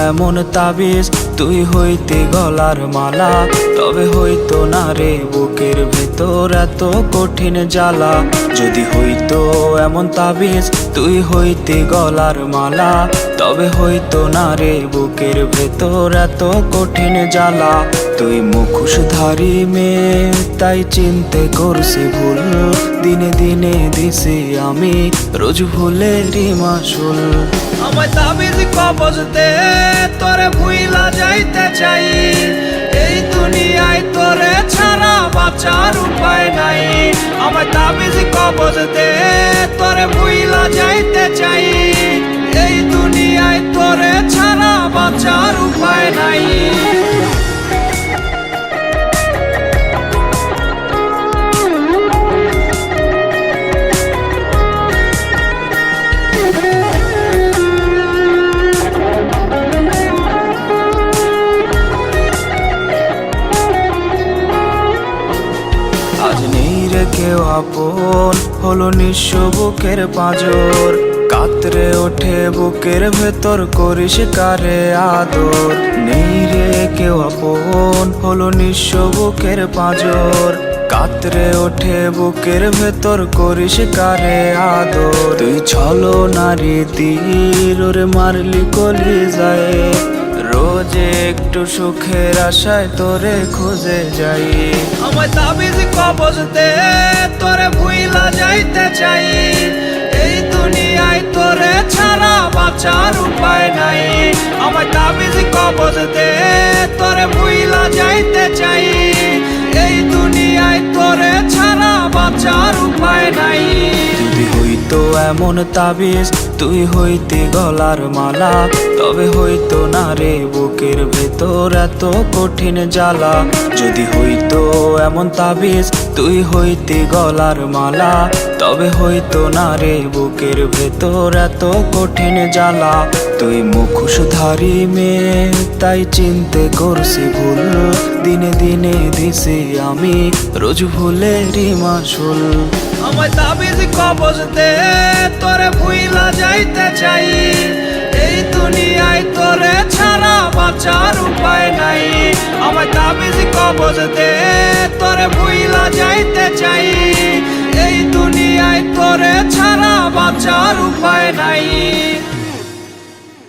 এমন তাবিজ তুই হইতে গলার মালা, তবে হইতো না রে বুকের ভেতর এত কঠিন জ্বালা। যদি হইতো এমন তাবিজ তুই হইতে গলার মালা, তবে হইতো না রে বুকের ভেতর এত কঠিন জ্বালা। তুই মুখোশধারী মেয়ে তাই চিনতে করছি ভুল, দিনে দিনে দিছি আমি রোজ ভুলেরই মাসুল। আমায় তাবিজ কবজ দে তোরে ভুইলা যাইতে চাই, এই দুনিয়ায় তোরে ছাড়া বাঁচার উপায় নাই। আমায় তাবিজ কবজ দে তোরে ভুইলা যাইতে চাই, এই দুনিয়ায় তোরে ছাড়া বাঁচার উপায় নাই। আজ নেই রে কেউ আপন, হলো নিঃস্ব বুকের পাঁজর। কাতরে ওঠে বুকের ভেতর করিস কারে আদর। নেই রে কেউ আপন, হলো নিঃস্ব বুকের পাঁজর। কাতরে ওঠে বুকের ভেতর করিস কারে আদর। তুই ছলো নারী তীর ওরে মারলি কলি যায়, রোজ একটু সুখের আশায় তোরে খুঁজে যাই। আমায় তাবিজ কবজ দে তোরে ভুইলা যাইতে চাই, এই দুনিয়ায় তোরে ছাড়া বাঁচার উপায় নাই। আমায় তাবিজ কবজ দে তোরে ভুইলা যাইতে চাই, এই দুনিয়ায় তোরে ছাড়া বাঁচার উপায় নাই। যদি হইতো এমন তাবিজ তুই হইতে গলার মালা, তবে হইতো না রে বুকের ভেতর এত কঠিন জ্বালা। যদি হইতো এমন তাবিজ তুই হইতে গলার মালা, তবে হইতো না রে বুকের ভেতর এত কঠিন জ্বালা। তুই মুখোশধারী মেয়ে তাই চিনতে করছি ভুল, দিনে দিনে দিছি আমি রোজ ভুলেরই মাসুল। আমায় তাবিজ কবজ দে তোরে ভুইলা যাইতে চাই, এই দুনিয়ায় তোরে ছাড়া বাঁচার উপায় নাই। আমায় তাবিজ কবজ দে তোরে ভুইলা যাইতে চাই, এই দুনিয়ায় তোরে ছাড়া বাঁচার উপায় নাই।